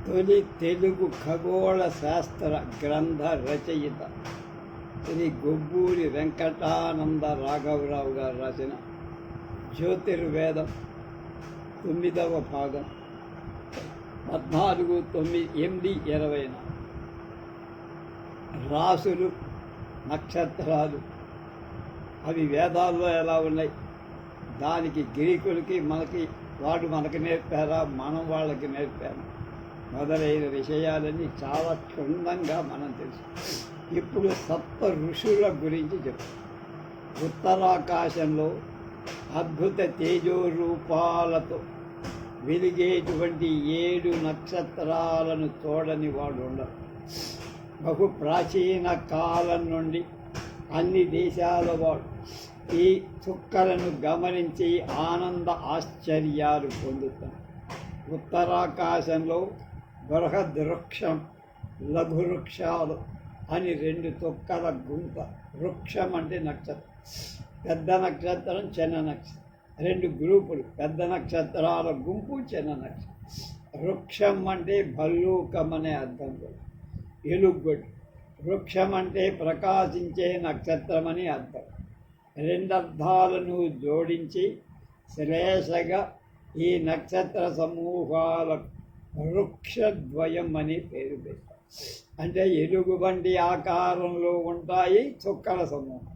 తొలి తెలుగు ఖగోళ శాస్త్ర గ్రంథ రచయిత శ్రీ గొబ్బూరి వెంకటానంద రాఘవరావు గారు రాసిన జ్యోతిర్వేదం 9వ భాగం 14/9/20 రాసులు నక్షత్రాలు అవి వేదాల్లో ఎలా ఉన్నాయి, దానికి గ్రీకులకి మనకి నేర్పారా, మనం వాళ్ళకి నేర్పాము మొదలైన విషయాలన్నీ చాలా క్షుణ్ణంగా మనం తెలుసు. ఇప్పుడు సప్త ఋషుల గురించి చెప్తాం. ఉత్తరాకాశంలో అద్భుత తేజోరూపాలతో వెలిగేటువంటి 7 నక్షత్రాలను చూడని వాడు ఉండరు. బహు ప్రాచీన కాలం నుండి అన్ని దేశాల వాడు ఈ చుక్కలను గమనించి ఆనంద ఆశ్చర్యాలు పొందుతారు. ఉత్తరాకాశంలో బృహద్వృక్షం, లఘువృక్షాలు అని 2 చుక్కల గుంత. వృక్షం అంటే నక్షత్రం, పెద్ద నక్షత్రం, చిన్న నక్షత్రం, 2 గ్రూపులు, పెద్ద నక్షత్రాల గుంపు, చిన్న నక్షత్రం. వృక్షం అంటే భల్లూకం అనే అర్థం కూడా, ఎలుగొడ్డు. వృక్షం అంటే ప్రకాశించే నక్షత్రం అని అర్థం. 2 అర్థాలను జోడించి శ్లేషగా ఈ నక్షత్ర సమూహాలకు వృక్షద్వయం అని పేరు పెట్టారు. అంటే ఎలుగుబంటి ఆకారంలో ఉంటాయి చుక్కల సమూహం.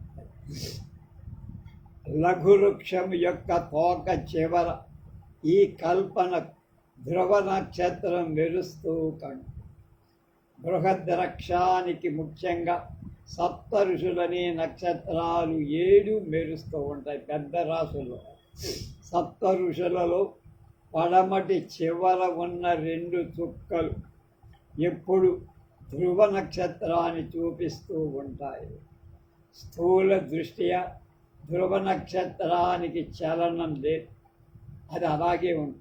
లఘువృక్షం యొక్క తోక చివర ఈ కల్పన ధ్రువ నక్షత్రం మెరుస్తూ కండు. బృహద్వృక్షానికి ముఖ్యంగా సప్త ఋషులనే నక్షత్రాలు 7 మెరుస్తూ ఉంటాయి పెద్ద రాసుల్లో. సప్త ఋషులలో పడమటి చివర ఉన్న 2 చుక్కలు ఎప్పుడు ధ్రువ నక్షత్రాన్ని చూపిస్తూ ఉంటాయి. స్థూల దృష్ట్యా ధ్రువ నక్షత్రానికి చలనం లేదు, అది అలాగే ఉంది.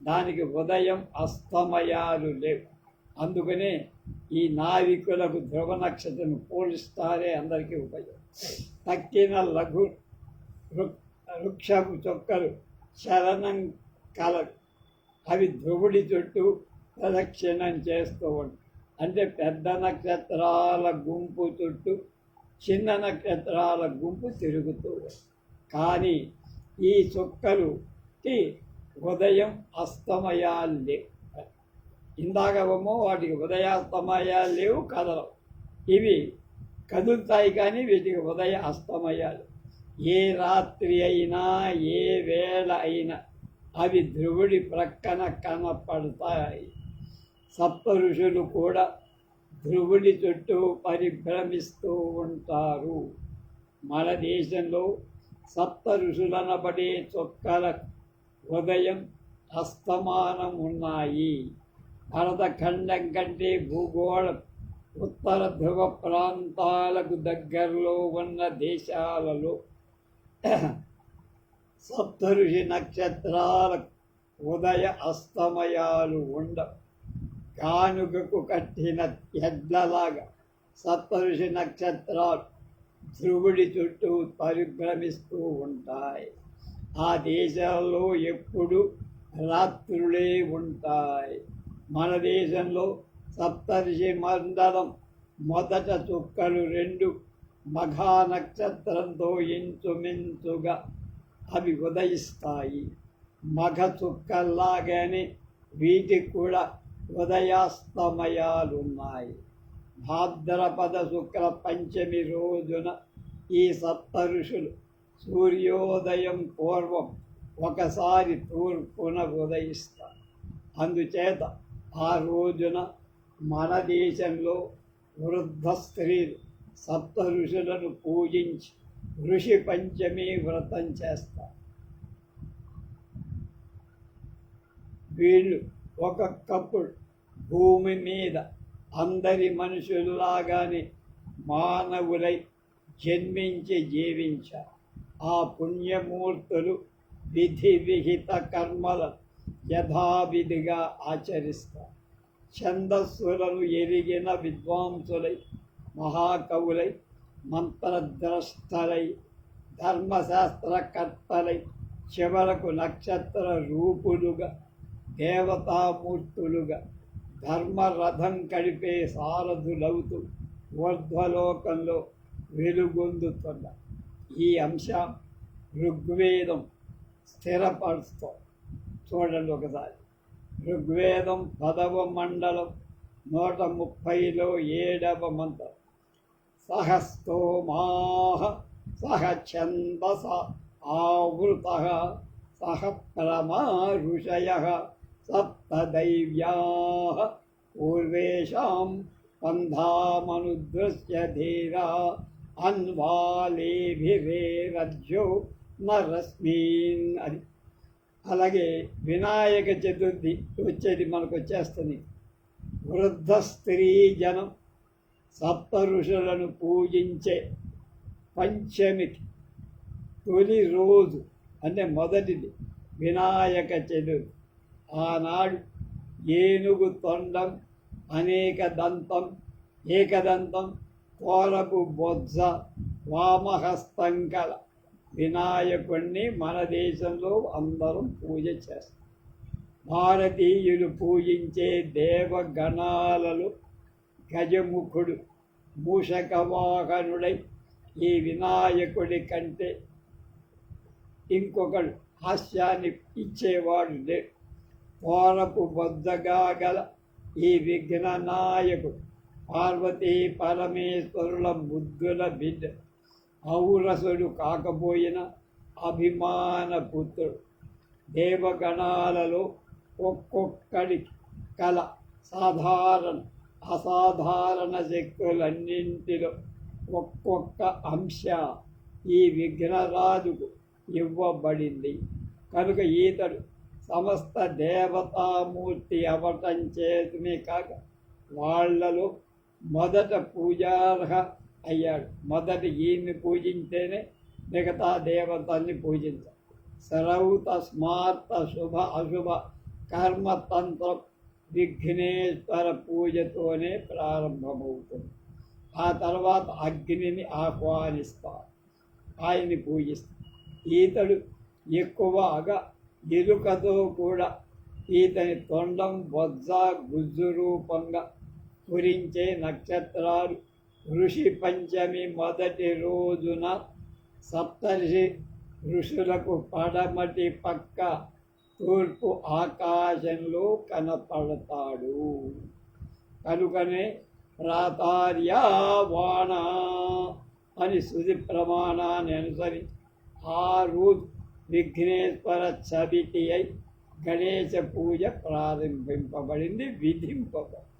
దానికి ఉదయం అస్తమయాలు లేవు. అందుకనే ఈ నావికులకు ధ్రువ నక్షత్రం పోలిస్తారే అందరికీ ఉపయోగం. తక్కిన లఘు వృక్షపు చుక్కలు చలనం కలవు. అవి ధ్రువుడి చుట్టూ ప్రదక్షిణం చేస్తూ ఉంటాయి. అంటే పెద్ద నక్షత్రాల గుంపు చుట్టూ చిన్న నక్షత్రాల గుంపు తిరుగుతూ ఉంటాయి. కానీ ఈ చుక్కలుకి ఉదయం అస్తమయాలు లేవు. ఇందాకమో వాటికి ఉదయాస్తమయాలు లేవు, కదలవు. ఇవి కదులుతాయి కానీ వీటికి ఉదయ అస్తమయాలు. ఏ రాత్రి అయినా ఏ వేళ అయినా అవి ధ్రువుడి ప్రక్కన కనపడతాయి. సప్త ఋషులు కూడా ధ్రువుడి చుట్టూ పరిభ్రమిస్తూ ఉంటారు. మన దేశంలో సప్త ఋషులనబడే చుక్కల ఉదయం అస్తమానం ఉన్నాయి. భరతఖండం కంటే భూగోళం ఉత్తర ధ్రువ ప్రాంతాలకు దగ్గరలో ఉన్న దేశాలలో సప్తఋషి నక్షత్రాల ఉదయ అస్తమయాలు ఉండవు. కానుకకు కట్టిన ఎడ్లలాగా సప్తఋషి నక్షత్రాలు ధ్రువుడి చుట్టూ పరిభ్రమిస్తూ ఉంటాయి. ఆ దేశాల్లో ఎప్పుడు రాత్రులే ఉంటాయి. మన దేశంలో సప్తర్షి మండలం మొదట చుక్కలు 2 మఘా నక్షత్రంతో ఇంచుమించుగా అవి ఉదయిస్తాయి. మఘ చుక్కల్లాగానే వీటికి కూడా ఉదయాస్తమయాలు ఉన్నాయి. భాద్రపద శుక్ల పంచమి రోజున ఈ సప్త ఋషులు సూర్యోదయం పూర్వం ఒకసారి తూర్పున ఉదయిస్తారు. అందుచేత ఆ రోజున మన దేశంలో వృద్ధ స్త్రీలు సప్త ఋషులను పూజించి ఋషి పంచమి వ్రతం చేస్తారు. వీళ్ళు ఒక్కొక్కప్పుడు భూమి మీద అందరి మనుషుల్లాగానే మానవులై జన్మించి జీవించారు. ఆ పుణ్యమూర్తులు విధి విహిత కర్మలను యథావిధిగా ఆచరిస్తారు. ఛందస్సులను ఎరిగిన విద్వాంసులై, మహాకవులై, మంత్రద్రష్టలై, ధర్మశాస్త్రకర్తలై, చివరకు నక్షత్ర రూపులుగా, దేవతామూర్తులుగా, ధర్మరథం కడిపే సారథులవుతూ ఊర్ధ్వలోకంలో వెలుగొందుతున్న ఈ అంశం ఋగ్వేదం స్థిరపరుస్తూ చూడండి ఒకసారి. ఋగ్వేదం 10వ మండలం 130లో 7వ మంత్రం. సహస్తోమాః సహ ఛందస ఆవృతః సహ ప్రమా ఋషయః సప్తదైవ్యాః పూర్వేషాం పంధామనుదృశ్య ధీరా అన్వాలేభిరేరజ్జో నరస్మిన్ అని. అలాగే వినాయక చతుర్థి వచ్చేది మనకు వచ్చేస్తుంది. వృద్ధ స్త్రీ జనం సప్త ఋషులను పూజించే పంచమికి తొలి రోజు అంటే మొదటిది వినాయక చతుర్థి. ఆనాడు ఏనుగు తొండం, అనేక దంతం, ఏకదంతం, కోరపు బొజ్జ, వామహస్తం కల వినాయకుడిని మన దేశంలో అందరం పూజ చేస్తారు. భారతీయులు పూజించే దేవగణాలలో గజముఖుడు మూషకవాహనుడై ఈ వినాయకుడి కంటే ఇంకొకడు హాస్యాన్ని ఇచ్చేవాడు లేడు. కోరపు బొద్దగా గల ఈ విఘ్న నాయకుడు పార్వతీ పరమేశ్వరుల ముద్దుల బిడ్డ. ఔరసుడు కాకపోయిన అభిమాన పుత్రుడు. దేవగణాలలో ఒక్కొక్కడికి కల సాధారణ అసాధారణ శక్తులన్నింటిలో ఒక్కొక్క అంశ ఈ విఘ్నరాజుకు ఇవ్వబడింది. కనుక ఈతడు సమస్త దేవతామూర్తి అవటం చేతనే కాక వాళ్లలో మొదట పూజార్హ అయ్యాడు. మొదట ఈయన్ని పూజించేనే మిగతా దేవతల్ని పూజించాలి. సర్వత స్మార్త శుభ అశుభ కర్మతంత్రం విఘ్నేశ్వర పూజతోనే ప్రారంభమవుతుంది. ఆ తర్వాత అగ్నిని ఆహ్వానిస్తారు, ఆయన్ని పూజిస్తారు. ఈతడు ఎక్కువగా ఎలుకతో కూడా ఈతని తొండం, బొజ్జ, గుజ్జు రూపంగా స్ఫురించే నక్షత్రాలు. ఋషి పంచమి మొదటి రోజున సప్తర్షి ఋషులకు పడమటి పక్క తూర్పు ఆకాశంలో కనపడతాడు. కనుకనే ప్రాతార్యావాణ అని శృతి ప్రమాణాన్ని అనుసరించి ఆ రోజు విఘ్నేశ్వర చవితి అయి గణేశ పూజ ప్రారంభింపబడింది, విధింపబడింది.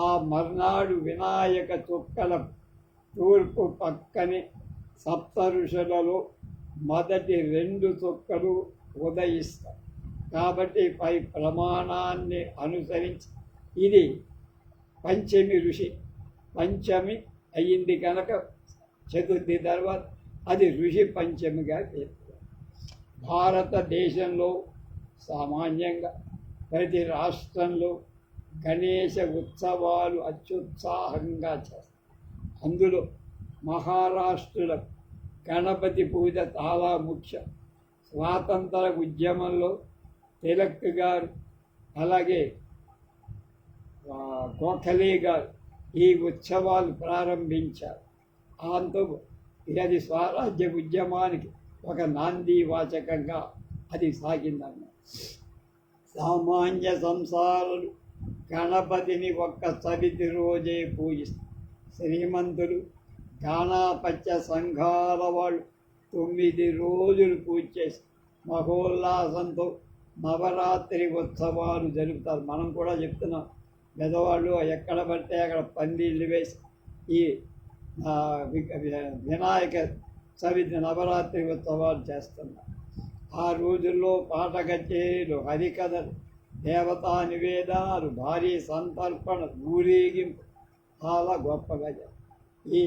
ఆ మర్నాడు వినాయక చుక్కల తూర్పు పక్కనే సప్త ఋషులలో మొదటి 2 చుక్కలు ఉదయిస్తాయి. కాబట్టి పై ప్రమాణాన్ని అనుసరించి ఇది పంచమి ఋషి. పంచమి అయ్యింది కనుక చతుర్థి తర్వాత అది ఋషి పంచమిగా పేర్కొంది. భారతదేశంలో సామాన్యంగా ప్రతి రాష్ట్రంలో గణేశ ఉత్సవాలు అత్యుత్సాహంగా చేస్తారు. అందులో మహారాష్ట్రలో గణపతి పూజ చాలా ముఖ్యం. స్వాతంత్ర ఉద్యమంలో తిలక్ గారు అలాగే గోఖలే గారు ఈ ఉత్సవాలు ప్రారంభించారు. దాంతో ఇది స్వరాజ్య ఉద్యమానికి ఒక నాంది వాచకంగా అది సాగిందన్న. సామాన్య సంసారులు గణపతిని ఒక్క చవితి రోజే పూజిస్తారు. శ్రీమంతులు గాణాపత్య సంఘాల వాళ్ళు 9 రోజులు పూజ చేసి మహోల్లాసంతో నవరాత్రి ఉత్సవాలు జరుపుతారు. మనం కూడా చెప్తున్నాం, పెద్దవాళ్ళు ఎక్కడ పడితే అక్కడ పందిళ్ళు వేసి ఈ వినాయక చవితి నవరాత్రి ఉత్సవాలు చేస్తున్నారు. ఆ రోజుల్లో పాట కచేరీలు, హరికథలు, దేవతా నివేదనాలు, భారీ సంతర్పణ, ఊరేగింపు చాలా గొప్పగా ఈ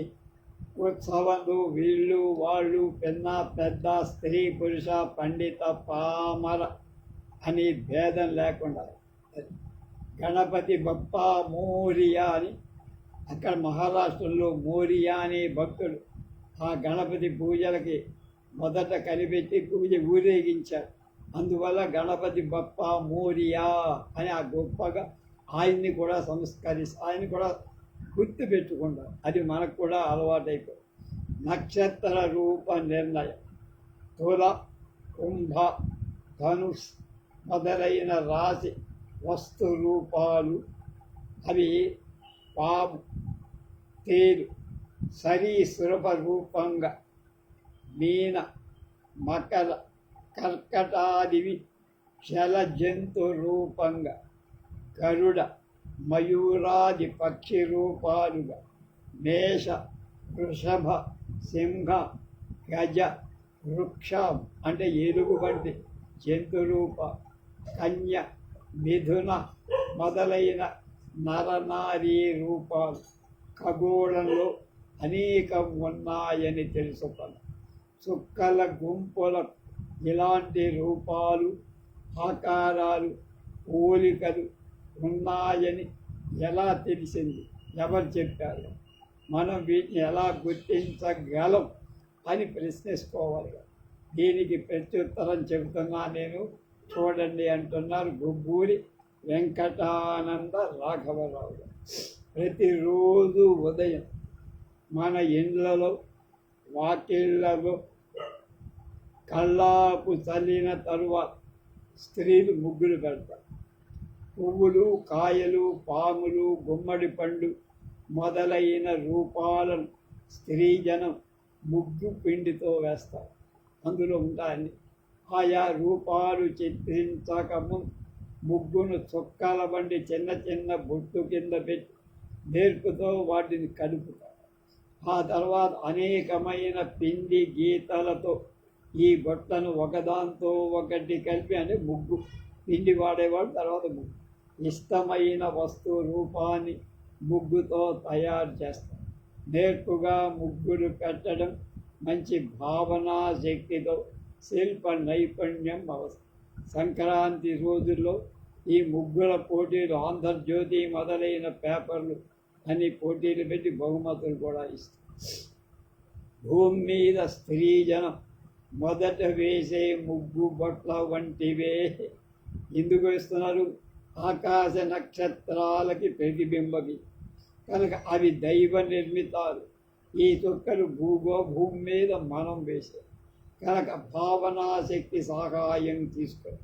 ఉత్సవాలు వీళ్ళు వాళ్ళు పిన్న పెద్ద స్త్రీ పురుష పండిత పామర అని భేదం లేకుండా గణపతి బప్పా మోరియా అని అక్కడ మహారాష్ట్రలో మోరియా అనే భక్తుడు ఆ గణపతి పూజలకి మొదట కనిపెట్టి పూజ ఊరేగించారు. అందువల్ల గణపతి బప్పా మోరియా అని ఆ గొప్పగా ఆయన్ని కూడా ఆయన్ని కూడా గుర్తు పెట్టుకుంటాం. అది మనకు కూడా అలవాటైపోయింది. నక్షత్ర రూప నిర్ణయం తుల, కుంభ, ధనుష్ మొదలైన రాశి వస్తు రూపాలు అవి పాము, తేలు, సరీసృప రూపంగా, మీన, మకర, కర్కటాదివి జల జంతు రూపంగా, గరుడ, మయూరాది పక్షి రూపాలుగా, మేష, వృషభ, సింహ, గజ, వృక్ష అంటే ఏనుగు వంటి జంతు రూప, కన్య, మిథున మొదలైన నరనారీ రూపాలు ఖగోళంలో అనేకం ఉన్నాయని తెలుసుకున్నాం. చుక్కల గుంపుల ఇలాంటి రూపాలు, ఆకారాలు, పోలికలు ఉన్నాయని ఎలా తెలిసింది? ఎవరు చెప్పారు? మనం వీటిని ఎలా గుర్తించగలం అని ప్రశ్నించుకోవాలి. దీనికి ప్రత్యుత్తరం చెబుతున్నా నేను, చూడండి అంటున్నారు గుబ్బూరి వెంకటానంద రాఘవరావు గారు. ప్రతిరోజు ఉదయం మన ఇండ్లలో, వాకిళ్లలో కల్లాపు చల్లిన తరువాత స్త్రీలు ముగ్గులు పెడతారు. పువ్వులు, కాయలు, పాములు, గుమ్మడి పండు మొదలైన రూపాలను స్త్రీజనం ముగ్గు పిండితో వేస్తారు. అందులో ఉంటాయని ఆయా రూపాలు చిత్రించకముందు ముగ్గును చుక్కల బండి చిన్న చిన్న బొట్టు కింద పెట్టి నేర్పుతో వాటిని కలుపుతారు. ఆ తర్వాత అనేకమైన పిండి గీతలతో ఈ బొట్టను ఒకదాంతో ఒకటి కలిపి అంటే ముగ్గు, పిండి వాడేవాడు తర్వాత ముగ్గు, ఇష్టమైన వస్తువు రూపాన్ని ముగ్గుతో తయారు చేస్తారు. నేర్పుగా ముగ్గులు పెట్టడం మంచి భావనా శక్తితో శిల్ప నైపుణ్యం అవసరం. సంక్రాంతి రోజుల్లో ఈ ముగ్గుల పోటీలు, ఆంధ్రజ్యోతి మొదలైన పేపర్లు అన్ని పోటీలు పెట్టి బహుమతులు కూడా ఇస్తారు. భూమి మీద స్త్రీజనం మొదట వేసే ముగ్గు బొట్ల వంటివే. ఎందుకు వేస్తున్నారు? ఆకాశ నక్షత్రాలకి ప్రతిబింబవి కనుక అవి దైవ నిర్మితాలు. ఈ చుక్కలు భూమి మీద మనం వేసే కనుక భావనాశక్తి సహాయం తీసుకొని.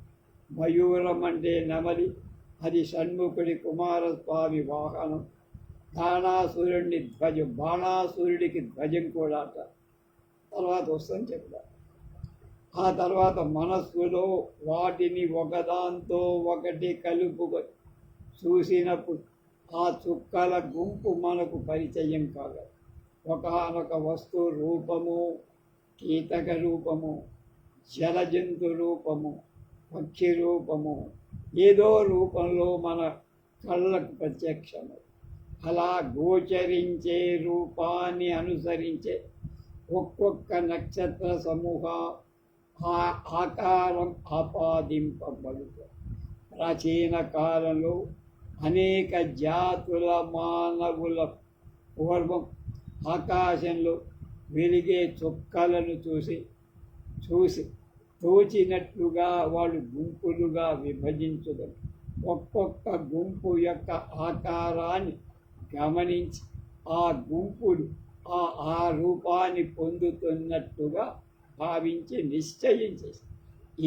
మయూరం అంటే నెమలి, అది షణ్ముఖుడి కుమారస్వామి వాహనం. బాణాసురుడిని ధ్వజం, బాణాసురుడికి ధ్వజం కూడా తర్వాత వస్తుందని చెప్తారు. ఆ తర్వాత మనస్సులో వాటిని ఒకదాంతో ఒకటి కలుపుకొని చూసినప్పుడు ఆ చుక్కల గుంపు మనకు పరిచయం కాగలదు. ఒకనొక వస్తువు రూపము, కీటక రూపము, జలజంతు రూపము, పక్షి రూపము, ఏదో రూపంలో మన కళ్ళకు ప్రత్యక్షము. అలా గోచరించే రూపాన్ని అనుసరించే ఒక్కొక్క నక్షత్ర సమూహ ఆకారం ఆపాదింపబడుతుంది. ప్రాచీన కాలంలో అనేక జాతుల మానవుల పూర్వం ఆకాశంలో వెలిగే చుక్కలను చూసి తోచినట్లుగా వాళ్ళు గుంపులుగా విభజించుతారు. ఒక్కొక్క గుంపు యొక్క ఆకారాన్ని గమనించి ఆ గుంపులు ఆ రూపాన్ని పొందుతున్నట్టుగా భావించి నిశ్చయించేసి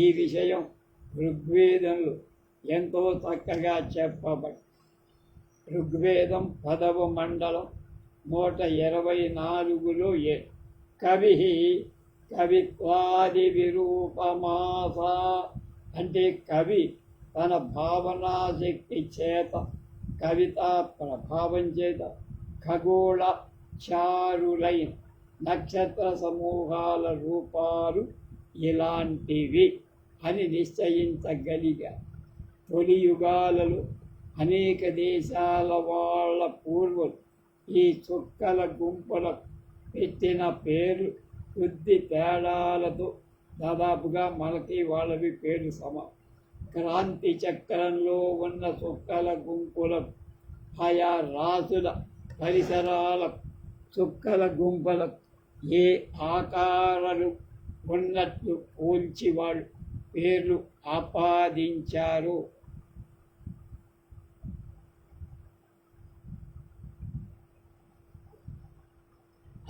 ఈ విషయం ఋగ్వేదంలో ఎంతో చక్కగా చెప్పబడి. ఋగ్వేదం 10వ మండలం 124లో కవిత్వాది విరూపమాస అంటే కవి తన భావనాశక్తి చేత, కవితా ప్రభావం చేత ఖగోళ చారులైన నక్షత్ర సమూహాల రూపాలు ఇలాంటివి అని నిశ్చయించగలిగారు. తొలి యుగాలలో అనేక దేశాల వాళ్ళ పూర్వులు ఈ చుక్కల గుంపులకు పెట్టిన పేరు కొద్ది తేడాలతో దాదాపుగా మనకి వాళ్ళవి పేరు క్రాంతి చక్రంలో ఉన్న చుక్కల గుంపులకు ఆయా రాసుల పరిసరాల చుక్కల గుంపులకు ఏ ఆకారాలు ఉన్నట్లు పోల్చి వాళ్ళు పేర్లు ఆపాదించారు.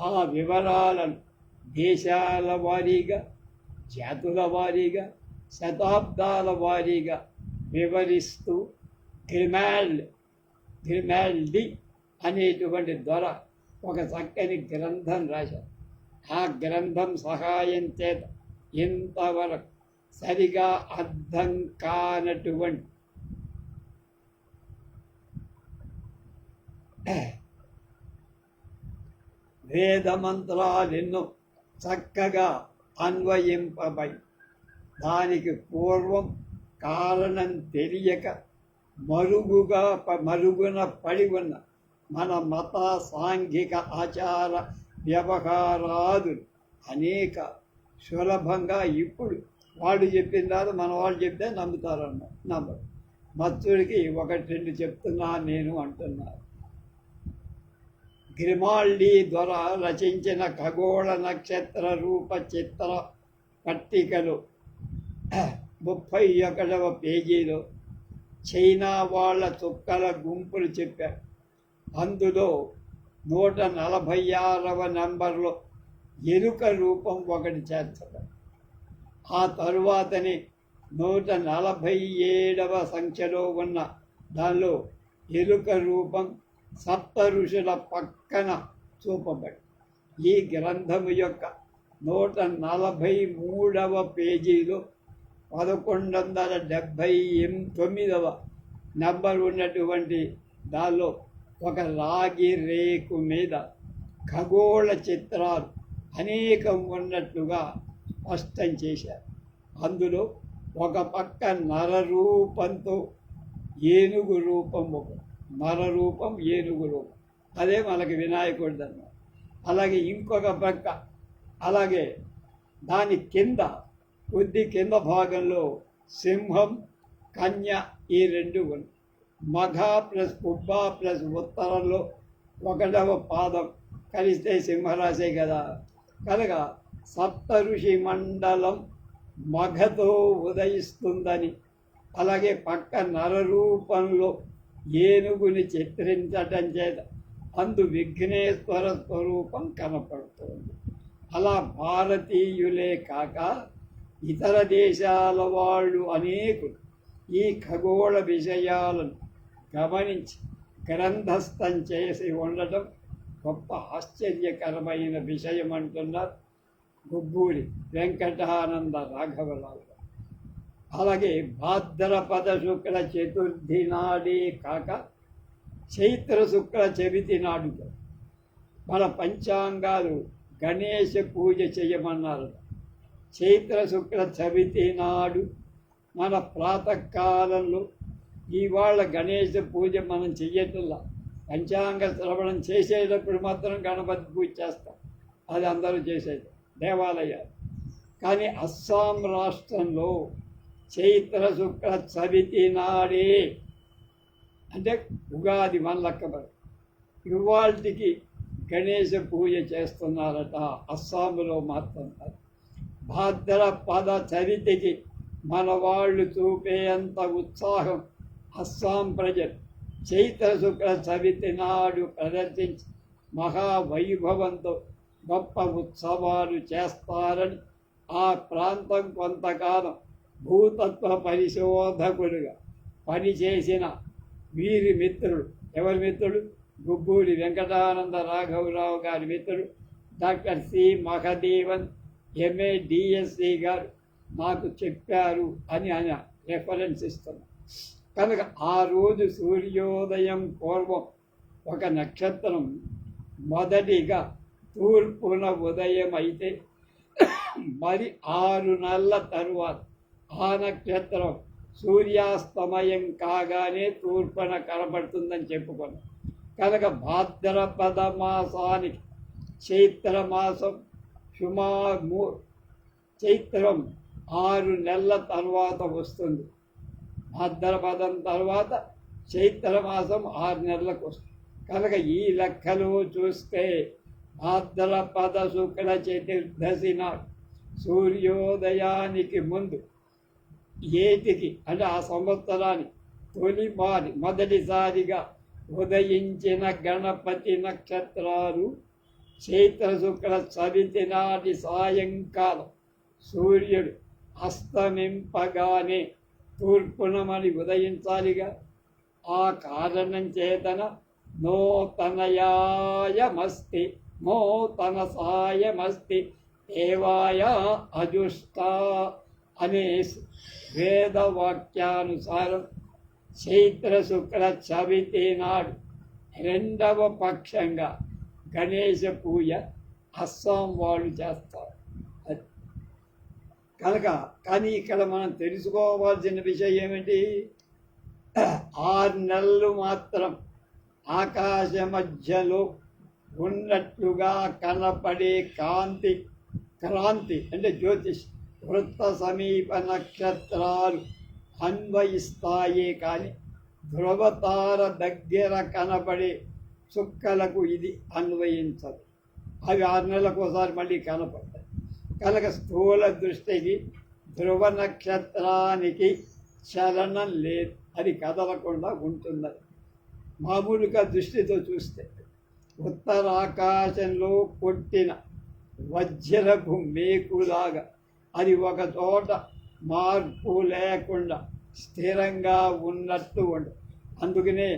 ఆ వివరాలను దేశాల వారీగా, జాతుల వారీగా, శతాబ్దాల వారీగా వివరిస్తూ గ్రిమాల్డి అనేటువంటి దొర ఒక చక్కని గ్రంథం రాశారు. ఆ గ్రంథం సహాయం చేత ఇంతవరకు సరిగా అర్థం కానటువంటి వేదమంత్రాలెన్నో చక్కగా అన్వయింపబై దానికి పూర్వం కారణం తెలియక మరుగున పడి ఉన్న మన మత సాంఘిక ఆచార వ్యవహారాదులు అనేక సులభంగా ఇప్పుడు వాళ్ళు చెప్పిన తర్వాత మన వాళ్ళు చెప్తే నమ్మరు. మత్తుడికి ఒకటి రెండు చెప్తున్నా నేను అంటున్నారు. గ్రిమాల్డి ద్వారా రచించిన ఖగోళ నక్షత్ర రూప చిత్ర పట్టికలు 31వ పేజీలో చైనా వాళ్ళ చుక్కల గుంపులు చెప్పారు. అందులో 146వ నంబర్లో ఎలుక రూపం ఒకటి చేర్చబడి, ఆ తరువాతని 147వ సంఖ్యలో ఉన్న దానిలో ఎలుక రూపం సప్త ఋషుల పక్కన చూపబడి, ఈ గ్రంథము యొక్క 143వ పేజీలో 1179వ నంబర్ ఉన్నటువంటి దానిలో ఒక రాగి రేకు మీద ఖగోళ చిత్రాలు అనేకం ఉన్నట్లుగా స్పష్టం చేశారు. అందులో ఒక పక్క నరరూపంతో ఏనుగు రూపం, ఒక నరరూపం ఏనుగు రూపం, అదే మనకి వినాయకుడి ధర్మ. అలాగే ఇంకొక పక్క, అలాగే దాని కింద కొద్ది కింద భాగంలో సింహం, కన్య ఈ రెండు ఉన్నాయి. మఘ ప్లస్ పుబ్బ ప్లస్ ఉత్తరంలో 1వ పాదం కలిస్తే సింహరాశే కదా. కనుక సప్త ఋషి మండలం మఘతో ఉదయిస్తుందని, అలాగే పక్క నరరూపంలో ఏనుగుని చిత్రించటం చేత అందు విఘ్నేశ్వర స్వరూపం కనపడుతుంది. అలా భారతీయులే కాక ఇతర దేశాల వాళ్ళు అనేకులు ఈ ఖగోళ విషయాలను గమనించి గ్రంథస్థం చేసి ఉండటం గొప్ప ఆశ్చర్యకరమైన విషయం అంటున్నారు గుబ్బూరి వెంకటానంద రాఘవరావు. అలాగే భాద్రపద శుక్ల చతుర్థి నాడే కాక చైత్ర శుక్ల చవితి నాడు మన పంచాంగాలు గణేశ పూజ చేయమన్నారు. చైత్ర శుక్ల చవితి నాడు మన ప్రాతకాలంలో ఇవాళ గణేశ పూజ మనం చెయ్యటల్లా, పంచాంగ శ్రవణం చేసేటప్పుడు మాత్రం గణపతి పూజ చేస్తాం, అది అందరూ చేసేది దేవాలయాలు. కానీ అస్సాం రాష్ట్రంలో చైత్ర శుక్ల చవితి నాడే, అంటే ఉగాది మన లెక్కబడి ఇవాళకి గణేశ పూజ చేస్తున్నారట అస్సాంలో మాత్రం. భాద్రపద చవితికి మన వాళ్ళు చూపేంత ఉత్సాహం అస్సాం ప్రజలు చైత్ర శుక్ల చవితి నాడు ప్రదర్శించి మహావైభవంతో గొప్ప ఉత్సవాలు చేస్తారని ఆ ప్రాంతం కొంతకాలం భూతత్వ పరిశోధకులుగా పనిచేసిన వీరి మిత్రుడు, ఎవరి మిత్రుడు? గుబ్బూరి వెంకటానంద రాఘవరావు గారి మిత్రుడు doctor C Mahadevan MA DSc గారు నాకు చెప్పారు అని ఆయన రెఫరెన్స్ ఇస్తున్నారు. కనుక ఆ రోజు సూర్యోదయం పూర్వం ఒక నక్షత్రం మొదటిగా తూర్పున ఉదయం అయితే మరి 6 నెలల తరువాత ఆ నక్షత్రం సూర్యాస్తమయం కాగానే తూర్పున కనబడుతుందని చెప్పుకున్నాం. కనుక భాద్రపద మాసానికి చైత్రమాసం చైత్రం 6 నెలల తర్వాత వస్తుంది. భాద్రపదం తర్వాత చైత్రమాసం 6 నెలలకు వస్తుంది. కనుక ఈ లెక్కలో చూస్తే భాద్రపద శుక్ల చతుర్దశి నాడు సూర్యోదయానికి ముందు ఏటికి, అంటే ఆ సంవత్సరానికి మొదటిసారిగా ఉదయించిన గణపతి నక్షత్రాలు చైత్ర శుక్ల చవితి నాటి సాయంకాలం సూర్యుడు అస్తమింపగానే తూర్పున మరి ఉదయించాలిగా. ఆ కారణం చేతన నూతనయాయమస్తి నూతన సాయమస్తి దేవాయ అజుష్ట అనే వేదవాక్యానుసారం చైత్ర శుక్ల చవితి నాడు రెండవ పక్షంగా గణేశ పూజ అస్సాం వాళ్ళు చేస్తారు. కనుక కానీ ఇక్కడ మనం తెలుసుకోవాల్సిన విషయం ఏమిటి, 6 నెలలు మాత్రం ఆకాశ మధ్యలో ఉన్నట్లుగా కనపడే క్రాంతి అంటే జ్యోతిష్ వృత్త సమీప నక్షత్రాలు అన్వయిస్తాయే కానీ ధ్రువతార దగ్గర కనపడే చుక్కలకు ఇది అన్వయించదు. అవి 6 నెలలకు ఒకసారి మళ్ళీ కనపడతాయి. కనుక స్థూల దృష్టికి ధ్రువ నక్షత్రానికి చలనం లేదు, అది కదలకుండా ఉంటున్నది. మామూలుగా దృష్టితో చూస్తే ఉత్తరాకాశంలో కొట్టిన వజ్రపు మేకులాగా అది ఒక చోట మార్పు లేకుండా స్థిరంగా ఉన్నట్టు ఉండదు. అందుకనే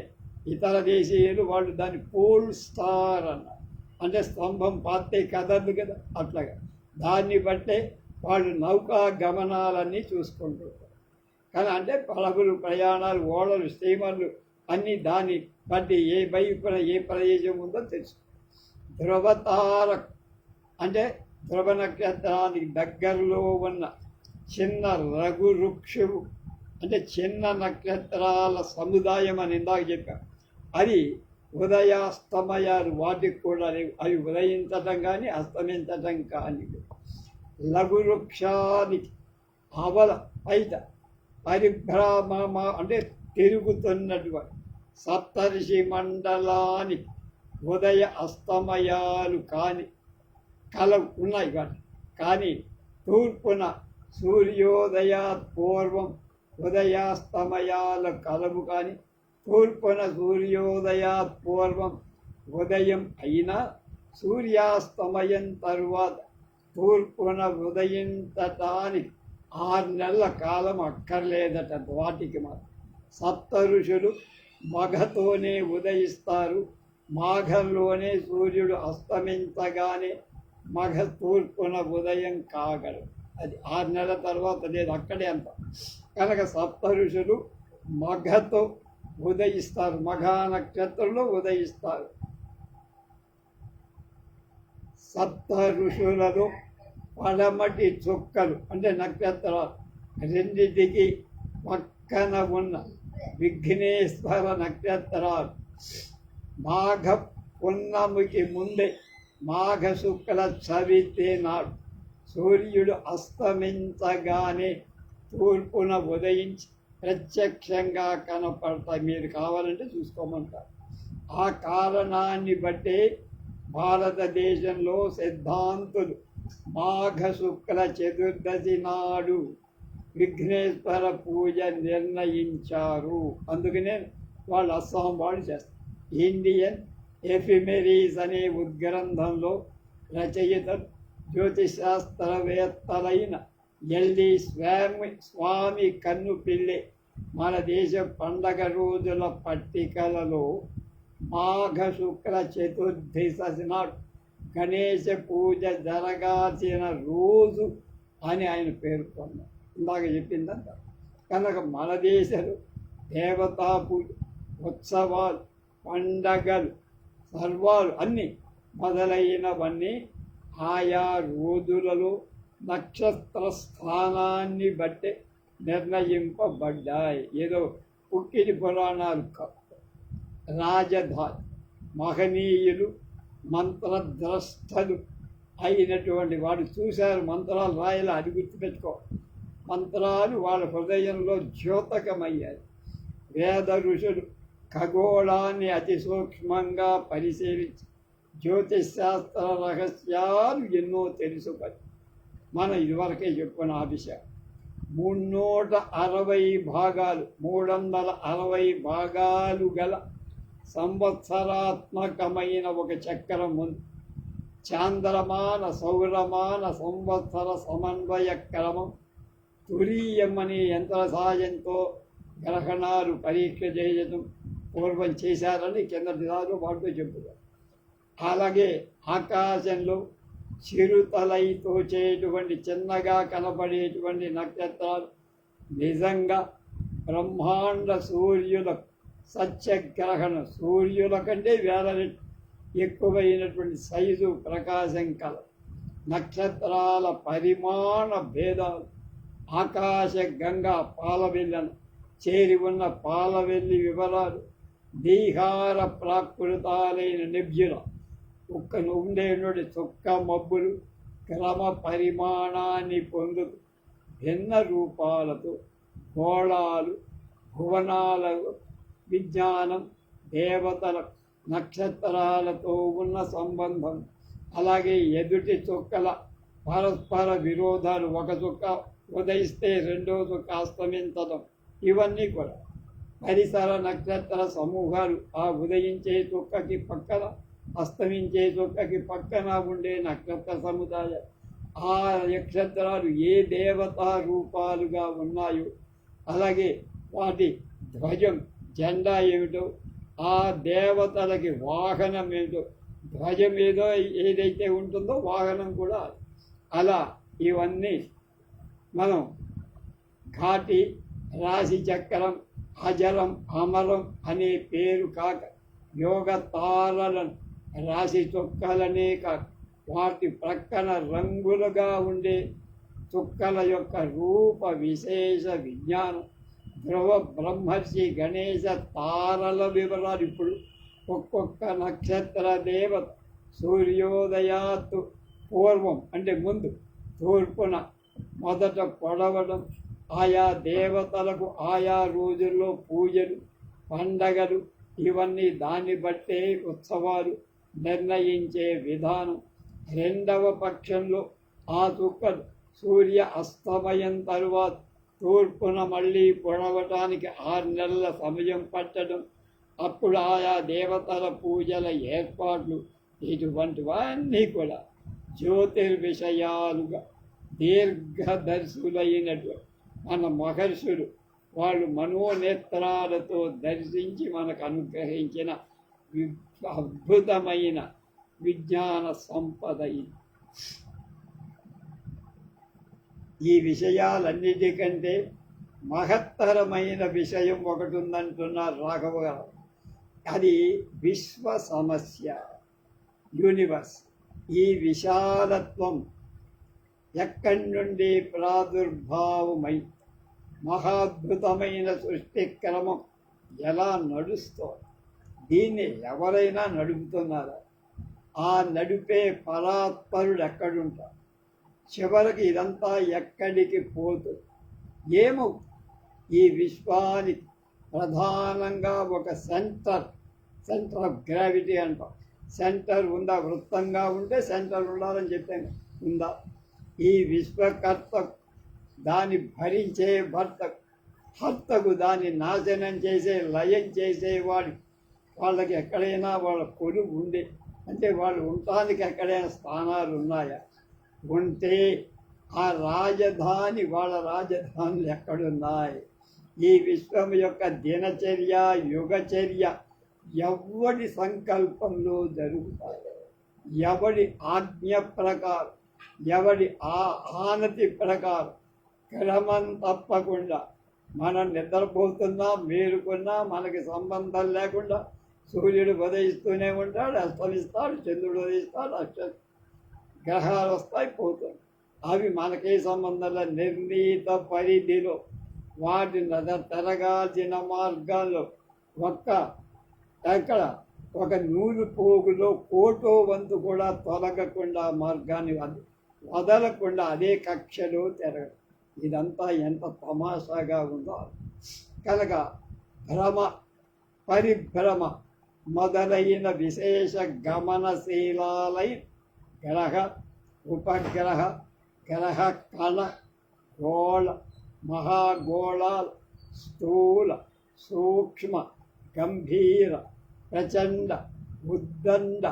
ఇతర దేశీయులు వాళ్ళు దాన్ని పోల్ స్టార్ అన్నారు. అంటే స్తంభం పాతే కదదు కదా, అట్లాగా దాన్ని బట్టే వాళ్ళు నౌకా గమనాలన్నీ చూసుకుంటుంటారు. కానీ అంటే పడవలు, ప్రయాణాలు, ఓడలు, స్టీమర్లు అన్నీ దాన్ని బట్టి ఏ వైపున ఏ ప్రదేశం ఉందో తెలుసు. ధ్రువతార అంటే ధ్రువ నక్షత్రానికి దగ్గరలో ఉన్న చిన్న రఘు వృక్షము అంటే చిన్న నక్షత్రాల సముదాయం అని ఇందాక చెప్పాం. అది ఉదయాస్తమయాలు వాటికి కూడా లేవు, అవి ఉదయించటం కానీ అస్తమించటం కానీ. లఘు వృక్షానికి అవల పైట పరిభ్రమ అంటే తిరుగుతున్నటువంటి సప్తర్షి మండలానికి ఉదయ అస్తమయాలు కాని కలవు ఉన్నాయి కానీ తూర్పున సూర్యోదయాత్ పూర్వం ఉదయాస్తమయాల కలవు కానీ తూర్పున సూర్యోదయాత్ పూర్వం ఉదయం అయినా సూర్యాస్తమయం తరువాత తూర్పున ఉదయించటానికి 6 నెలల కాలం అక్కర్లేదట వాటికి మాత్రం. సప్త ఋషులు మగతోనే ఉదయిస్తారు, మాఘంలోనే సూర్యుడు అస్తమించగానే మగ తూర్పున ఉదయం కాగలడు. అది 6 నెలల తర్వాత లేదు, అక్కడే అంత. కనుక సప్త ఋషులు మగతో ఉదయిస్తారు, మఘా నక్షత్రంలో ఉదయిస్తారు. సప్త ఋషులలో పడమటి చుక్కలు అంటే నక్షత్రాలు రెండింటికి పక్కన ఉన్న విఘ్నేశ్వర నక్షత్రాలు మాఘ పున్నమికి ముందే మాఘ శుక్ల చవితి నాడు సూర్యుడు అస్తమించగానే తూర్పున ఉదయించి ప్రత్యక్షంగా కనపడతాయి. మీరు కావాలంటే చూసుకోమంటారు. ఆ కారణాన్ని బట్టే భారతదేశంలో సిద్ధాంతులు మాఘ శుక్ల చతుర్దశి నాడు విఘ్నేశ్వర పూజ నిర్ణయించారు. అందుకనే వాళ్ళు అస్సాం వాళ్ళు చేస్తారు. ఇండియన్ ఎఫిమెరీస్ అనే ఉద్గ్రంథంలో రచయితలు జ్యోతిశాస్త్రవేత్తలైన ఎల్డి స్వామి కన్నుపిల్లె మన దేశ పండగ రోజుల పట్టికలలో మాఘ శుక్ల చతుర్దశి నాడు గణేశ పూజ జరగాల్సిన రోజు అని ఆయన పేర్కొన్నారు. ఇందాక చెప్పిందంట. కనుక మన దేశంలో దేవతా పూజ, ఉత్సవాలు, పండగలు, సర్వాలు అన్నీ మొదలైనవన్నీ ఆయా రోజులలో నక్షత్ర స్థానాన్ని బట్టి నిర్ణయింపబడ్డాయి. ఏదో పుట్టిన పురాణాలు కాదు. రాజధాని మహనీయులు మంత్రద్రష్టలు అయినటువంటి వాడు చూశారు. మంత్రాలు రాయాలి, అది గుర్తుపెట్టుకో. మంత్రాలు వాళ్ళ హృదయంలో ద్యోతకమయ్యాయి. వేద ఋషులు ఖగోళాన్ని అతి సూక్ష్మంగా పరిశీలించి జ్యోతిశాస్త్ర రహస్యాలు ఎన్నో తెలుసుకొని మనం ఇదివరకే చెప్పుకున్న ఆ విషయం. 360 భాగాలు 360 భాగాలు గల సంవత్సరాత్మకమైన ఒక చక్రం ఉంది. చాంద్రమాన సౌరమాన సంవత్సర సమన్వయ క్రమం తురీయమని యంత్ర సాయంతో గ్రహణాలు పరీక్ష చేయడం పూర్వం చేశారని కిందటి దారు వాటితో చెబుతారు. అలాగే ఆకాశంలో చిరుతలై తోచేటువంటి చిన్నగా కనపడేటువంటి నక్షత్రాలు నిజంగా బ్రహ్మాండ సూర్యుల సత్యగ్రహణం, సూర్యుల కంటే వేల రెట్లు ఎక్కువైనటువంటి సైజు ప్రకాశం కల నక్షత్రాల పరిమాణ భేదాలు, ఆకాశ గంగా పాలవెల్లను చేరి ఉన్న పాలవెల్లి వివరాలు, దీహార ప్రాకృతాలైన నెబ్యుల ఉండేటువంటి చుక్క మబ్బులు క్రమ పరిమాణాన్ని పొందుతూ భిన్న రూపాలతో గోళాలు, భువనాల విజ్ఞానం, దేవతల నక్షత్రాలతో ఉన్న సంబంధం, అలాగే ఎదుటి చుక్కల పరస్పర విరోధాలు, ఒక చుక్క ఉదయిస్తే రెండో చుక్క అస్తమించడం, ఇవన్నీ కూడా పరిసర నక్షత్ర సమూహాలు, ఆ ఉదయించే చుక్కకి పక్కన అస్తమించే చుక్కకి పక్కన ఉండే నక్షత్ర సముదాయం, ఆ నక్షత్రాలు ఏ దేవతా రూపాలుగా ఉన్నాయో, అలాగే వాటి ధ్వజం జెండా ఏమిటో, ఆ దేవతలకి వాహనం ఏమిటో, ధ్వజం ఏదో ఏదైతే ఉంటుందో వాహనం కూడా అలా ఇవన్నీ మనం ఘాటి, రాశి చక్రం, అజరం, అమరం అనే పేరు కాక యోగ తారలను, రాశి చుక్కలనే కాక వాటి ప్రక్కన రంగులుగా ఉండే చుక్కల యొక్క రూప విశేష విజ్ఞానం, ధ్రువ బ్రహ్మర్షి గణేశ తారల వివరాలు. ఇప్పుడు ఒక్కొక్క నక్షత్ర దేవత సూర్యోదయాత్తు పూర్వం అంటే ముందు తూర్పున మొదట పొడవడం, ఆయా దేవతలకు ఆయా రోజుల్లో పూజలు, పండగలు, ఇవన్నీ దాన్ని బట్టే ఉత్సవాలు నిర్ణయించే విధానం. రెండవ పక్షంలో ఆ చుక్కలు సూర్య అస్తమయం తరువాత తూర్పున మళ్ళీ పొడవటానికి 6 నెలల సమయం పట్టడం, అప్పుడు ఆయా దేవతల పూజల ఏర్పాట్లు, ఇటువంటివన్నీ కూడా జ్యోతిర్విషయాలుగా దీర్ఘదర్శులైనటువంటి మన మహర్షులు వాళ్ళు మనోనేత్రాలతో దర్శించి మనకు అనుగ్రహించిన అద్భుతమైన విజ్ఞాన సంపద ఇది. ఈ విషయాలన్నిటికంటే మహత్తరమైన విషయం ఒకటి ఉందంటున్నారు రాఘవ గారు. అది విశ్వ సమస్య, యూనివర్స్. ఈ విశాలత్వం ఎక్కడి నుండి ప్రాదుర్భావమై మహాద్భుతమైన సృష్టి క్రమం ఎలా నడుస్తోంది, దీన్ని ఎవరైనా నడుపుతున్నారా? ఆ నడిపే పరాత్పరుడు ఎక్కడుంటారు? చివరికి ఇదంతా ఎక్కడికి పోతుంది? ఏమో ఈ విశ్వానికి ప్రధానంగా ఒక సెంటర్ ఆఫ్ గ్రావిటీ అంటాం. సెంటర్ ఉందా? వృత్తంగా ఉంటే సెంటర్ ఉండాలని చెప్పాను. ఉందా? ఈ విశ్వకర్త దాన్ని భరించే హర్తకు దాన్ని నాశనం చేసే, లయం చేసేవాడి వాళ్ళకి ఎక్కడైనా వాళ్ళ కొలువు ఉండే అంటే వాళ్ళు ఉండటానికి ఎక్కడైనా స్థానాలు ఉన్నాయా? ఉంటే ఆ రాజధాని, వాళ్ళ రాజధానులు ఎక్కడున్నాయి? ఈ విశ్వం యొక్క దినచర్య, యుగచర్య ఎవడి సంకల్పంలో జరుగుతాయి, ఎవడి ఆజ్ఞ ప్రకారం, ఎవడి ఆనతి ప్రకారం క్రమం తప్పకుండా మనం నిద్రపోతున్నా, మేలుకున్నా మనకి సంబంధం లేకుండా సూర్యుడు ఉదయిస్తూనే ఉంటాడు, అస్తమిస్తాడు, చంద్రుడు ఉదయిస్తాడు, గ్రహాలు వస్తాయి, పోతాయి. అవి మనకే సంబంధంలో నిర్ణీత పరిధిలో వాటి తిరగాల్సిన మార్గాల్లో ఎక్కడ ఒక నూలు పోగులో కోటో వంతు కూడా తొలగకుండా మార్గాన్ని వదలకుండా అదే కక్షలో తిరగడం. ఇదంతా ఎంత తమాషాగా ఉందో. కనుక భ్రమ, పరిభ్రమ మొదలైన విశేష గమనశీలాలై గ్రహ, ఉపగ్రహ, గ్రహ కణ, గోళ, మహాగోళాలు స్థూల, సూక్ష్మ, గంభీర, ప్రచండ, ఉద్దండ,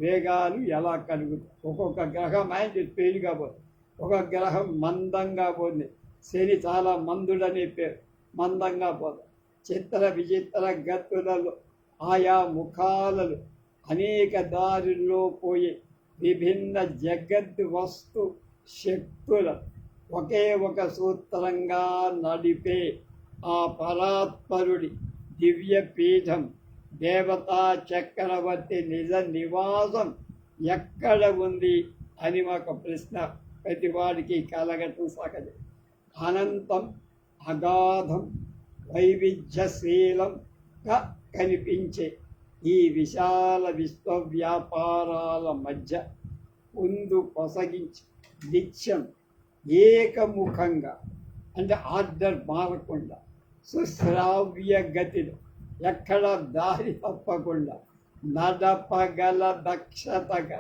వేగాలు ఎలా కలుగుతాయి. ఒక్కొక్క గ్రహం ఆయన స్పీడ్గా పోతుంది, ఒక గ్రహం మందంగా పోతుంది. శని చాలా మందుడనే పేరు, మందంగా పోతుంది. చిత్ర విచిత్ర గతులలో ఆయా ముఖాలలో అనేక దారుల్లో పోయి విభిన్న జగద్ వస్తు శక్తుల ఒకే ఒక సూత్రంగా నడిపే ఆ పరాత్పరుడి దివ్య పీఠం దేవతా చక్రవర్తి నిజ నివాసం ఎక్కడ ఉంది అని ఒక ప్రశ్న ప్రతివాడికి కలగటం సహజం. అనంతం, అగాధం, వైవిధ్యశీలంగా కనిపించే ఈ విశాల విశ్వ వ్యాపారాల మధ్య ముందు కొసగించి నిత్యం ఏకముఖంగా, అంటే ఆర్డర్ మారకుండా, సుశ్రావ్య గతిలో ఎక్కడ దారి తప్పకుండా నడపగల దక్షతగా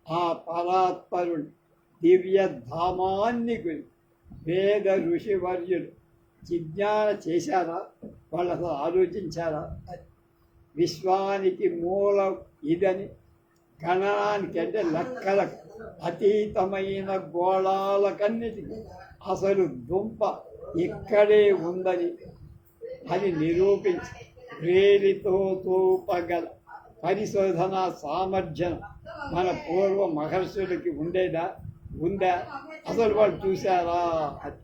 ఆ పరాత్పరుడు దివ్య ధామాన్ని గురించి వేద ఋషివర్యులు జిజ్ఞాన చేశారా? వాళ్ళు అసలు ఆలోచించారా? విశ్వానికి మూలం ఇదని, గణనానికి అంటే లెక్కలకు అతీతమైన గోళాలకన్నిటికీ అసలు దుంప ఇక్కడే ఉందని అది నిరూపించి ప్రేరితో తూపగల పరిశోధన సామర్థ్యం మన పూర్వ మహర్షులకి ఉందా? అసలు వాళ్ళు చూశారా? అది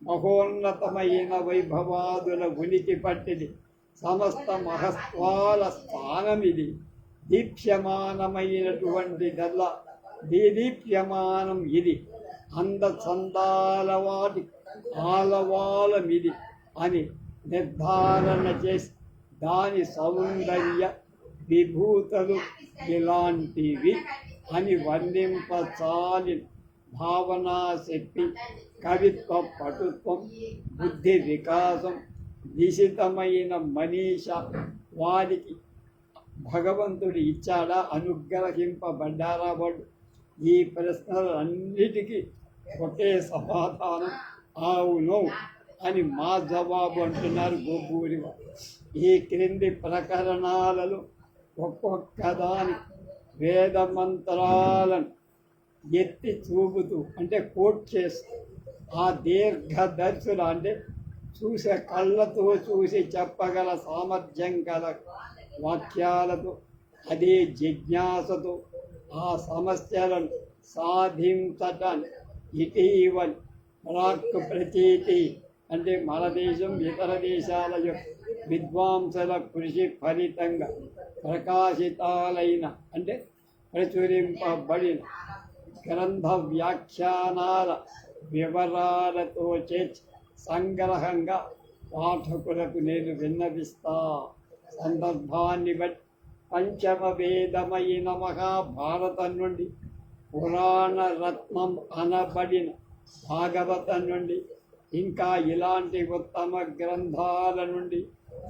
మహోన్నతమైన వైభవాదుల ఉనికి పట్టిది సమస్త మహత్వాల స్థానం ఇది. దీప్యమానమైనటువంటిదల్లా దీప్యమానం ఇది, అందచందాల వాటి ఆలవాలమిది అని నిర్ధారణ చేసి దాని సౌందర్య విభూతలు ఇలాంటివి అని వర్ణింపచాలి భావనా శక్తి, కవిత్వ పటుత్వం, బుద్ధి వికాసం, నిశితమైన మనీష వారికి భగవంతుడు ఇచ్చాడా? అనుగ్రహింపబడ్డారా వాళ్ళు? ఈ ప్రశ్నలన్నిటికీ ఒకే సమాధానం అవును అని మా జవాబు అంటున్నారు గొబ్బూరి వారు. ఈ క్రింది ప్రకరణాలలో ఒక్కొక్క దాని వేద మంత్రాలను ఎత్తి చూపుతూ, అంటే కోట్ చేస్తూ, ఆ దీర్ఘదర్శులు అంటే చూసే కళ్ళతో చూసి చెప్పగల సామర్థ్యం గల వాక్యాలతో, అదే జిజ్ఞాసతో ఆ సమస్యలను సాధించటాన్ని ఇటీవల ప్రాక్ ప్రతీతి అంటే మన దేశం ఇతర దేశాల యొక్క విద్వాంసుల కృషి ఫలితంగా ప్రకాశితాలైన, అంటే ప్రచురింపబడిన గ్రంథ వ్యాఖ్యానాల వివరాలతో చేర్చి సంగ్రహంగా పాఠకులకు నేను విన్నవిస్తా. సందర్భాన్ని బట్టి పంచమ వేదమైన మహాభారతం నుండి, పురాణ రత్నం అనబడిన భాగవతం నుండి, ఇంకా ఇలాంటి ఉత్తమ గ్రంథాల నుండి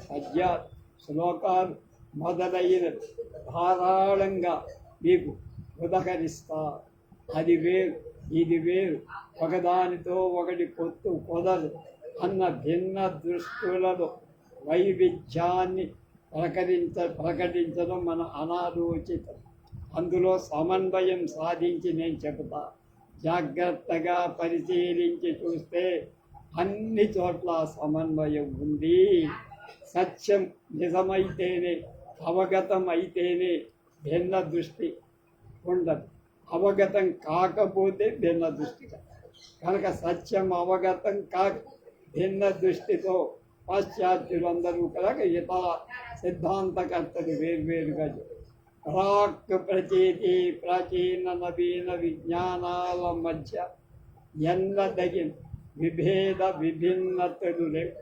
పద్యాలు, శ్లోకాలు మొదలైన ధారాళంగా మీకు ఉదహరిస్తా. అది వేరు, ఇది వేరు, ఒకదానితో ఒకటి పొత్తు కుదరదు అన్న భిన్న దృష్టులలో వైవిధ్యాన్ని ప్రకటించడం మన అనాలోచితం. అందులో సమన్వయం సాధించి నేను చెబుతా. జాగ్రత్తగా పరిశీలించి చూస్తే అన్ని చోట్ల సమన్వయం ఉంది. సత్యం నిజమైతేనే, అవగతం అయితేనే భిన్న దృష్టి ఉండదు. అవగతం కాకపోతే భిన్న దృష్టి కనుక సత్యం అవగతం కాక భిన్న దృష్టితో పాశ్చాత్యులందరూ కనుక ఇతర సిద్ధాంతకర్తలు వేర్వేరుగా ప్రాక్ ప్రతీతి ప్రాచీన నవీన విజ్ఞానాల మధ్య ఎన్నదగిన విభేద విభిన్నతలు లేవు.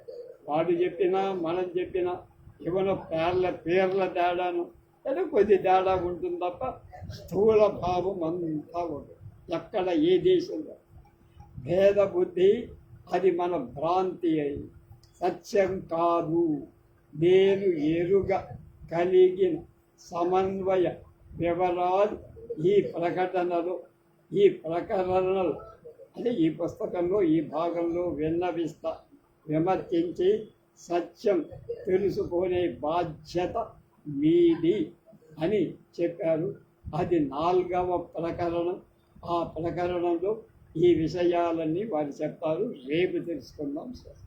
వాడు చెప్పినా మనం చెప్పినా ఏమైనా పేర్ల తేడాను లేదా కొద్ది తేడా ఉంటుంది తప్ప స్థూల భావం అంతా ఉంటుంది. ఎక్కడ ఏ దేశంలో భేద బుద్ధి అది మన భ్రాంతి అయింది, సత్యం కాదు. నేను ఎరుగ కలిగిన సమన్వయ వివరాలు ఈ ప్రకటనలో, ఈ ప్రకరణలు అంటే ఈ పుస్తకంలో ఈ భాగంలో విన్నవిస్తా. విమర్శించి సత్యం తెలుసుకునే బాధ్యత మీది అని చెప్పారు. అది 4వ ప్రకరణం. ఆ ప్రకరణంలో ఈ విషయాలన్నీ వారు చెప్తారు. రేపు తెలుసుకుందాం సార్.